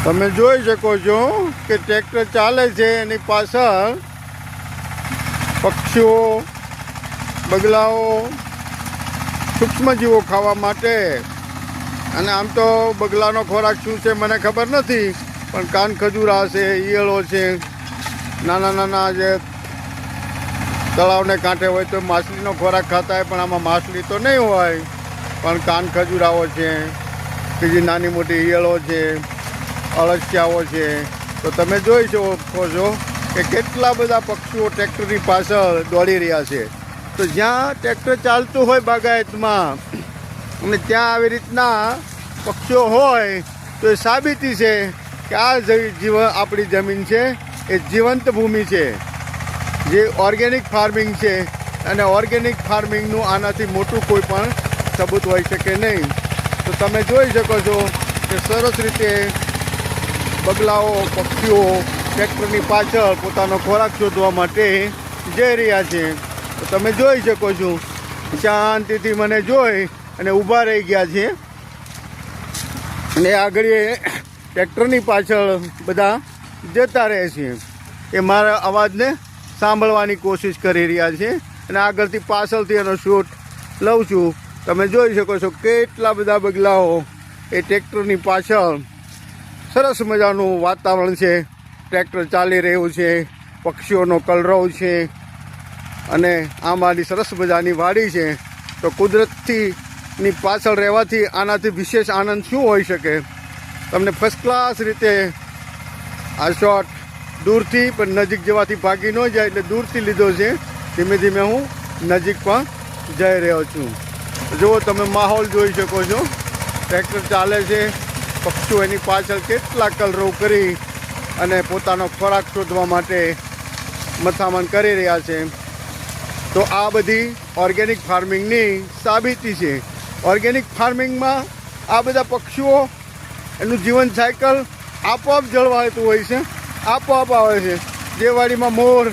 તમે જોઈ શકો છો કે ટ્રેક્ટર ચાલે છે, એની પાછળ પક્ષીઓ, બગલાઓ, સૂક્ષ્મજીવો ખાવા માટે. અને આમ તો બગલાનો ખોરાક શું છે મને ખબર નથી, પણ કાન ખજૂરા છે, ઈયળો છે, નાના નાના જે તળાવને કાંઠે હોય તો માછલીનો ખોરાક ખાતા હોય, પણ આમાં માછલી તો નહીં હોય, પણ કાન ખજૂરાઓ છે, બીજી નાની મોટી ઈયળો છે, અળસિયાઓ છે. તો તમે જોઈ શકો છો કે કેટલા બધા પક્ષીઓ ટ્રેક્ટરની પાછળ દોડી રહ્યા છે. તો જ્યાં ટ્રેક્ટર ચાલતું હોય બાગાયતમાં અને ત્યાં આવી રીતના પક્ષીઓ હોય તો એ સાબિતી છે કે આ આપણી જમીન છે એ જીવંત ભૂમિ છે, જે ઓર્ગેનિક ફાર્મિંગ છે. અને ઓર્ગેનિક ફાર્મિંગનું આનાથી મોટું કોઈ પણ સબૂત હોઈ શકે નહીં. તો તમે જોઈ શકો છો કે સરસ રીતે બગલાઓ, પક્ષીઓ ટ્રેક્ટરની પાછળ પોતાનો ખોરાક શોધવા માટે જઈ રહ્યા છે. તો તમે જોઈ શકો છો શાંતિથી મને જોઈ અને ઊભા રહી ગયા છે. અને આગળ ટ્રેક્ટરની પાછળ બધા જતા રહે છે. એ મારા અવાજને સાંભળવાની કોશિશ કરી રહ્યા છે અને આગળથી પાછળથી એનો શૂટ લઉં છું. તમે જોઈ શકો છો કેટલા બધા બગલાઓ એ ટ્રેક્ટરની પાછળ. સરસ મજાનું વાતાવરણ છે, ટ્રેક્ટર ચાલી રહ્યું છે, પક્ષીઓનો કલરવ છે અને આમાંની સરસ મજાની વાડી છે. તો કુદરતની પાછળ રહેવાથી આનાથી વિશેષ આનંદ શું હોઈ શકે. તમને ફર્સ્ટ ક્લાસ રીતે આ શોટ દૂરથી પણ નજીક જવાથી ભાગી ન જાય એટલે દૂરથી લીધો છે. ધીમે ધીમે હું નજીક પણ જઈ રહ્યો છું. જુઓ તમે માહોલ જોઈ શકો છો, ટ્રેક્ટર ચાલે છે, પક્ષીઓ એની પાછળ કેટલા કલરવ કરી અને પોતાનો ખોરાક શોધવા માટે મથામણ કરી રહ્યા છે. તો આ બધી ઓર્ગેનિક ફાર્મિંગની સાબિતી છે. ઓર્ગેનિક ફાર્મિંગમાં આ બધા પક્ષીઓ એનું જીવન સાયકલ આપોઆપ જળવાતું હોય છે, આપોઆપ આવે છે. જે વાડીમાં મોર,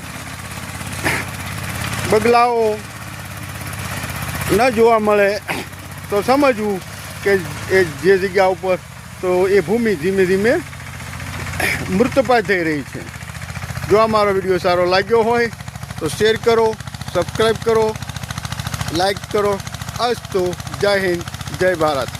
બગલાઓ ન જોવા મળે તો સમજવું કે એ જે જગ્યા ઉપર તો એ ભૂમિ ધીમે ધીમે મૃતપાય થઈ રહી છે. જો આ મારો વિડીયો સારો લાગ્યો હોય તો શેર કરો, સબસ્ક્રાઈબ કરો, લાઈક કરો. અસ્તુ. જય હિન્દ, જય ભારત.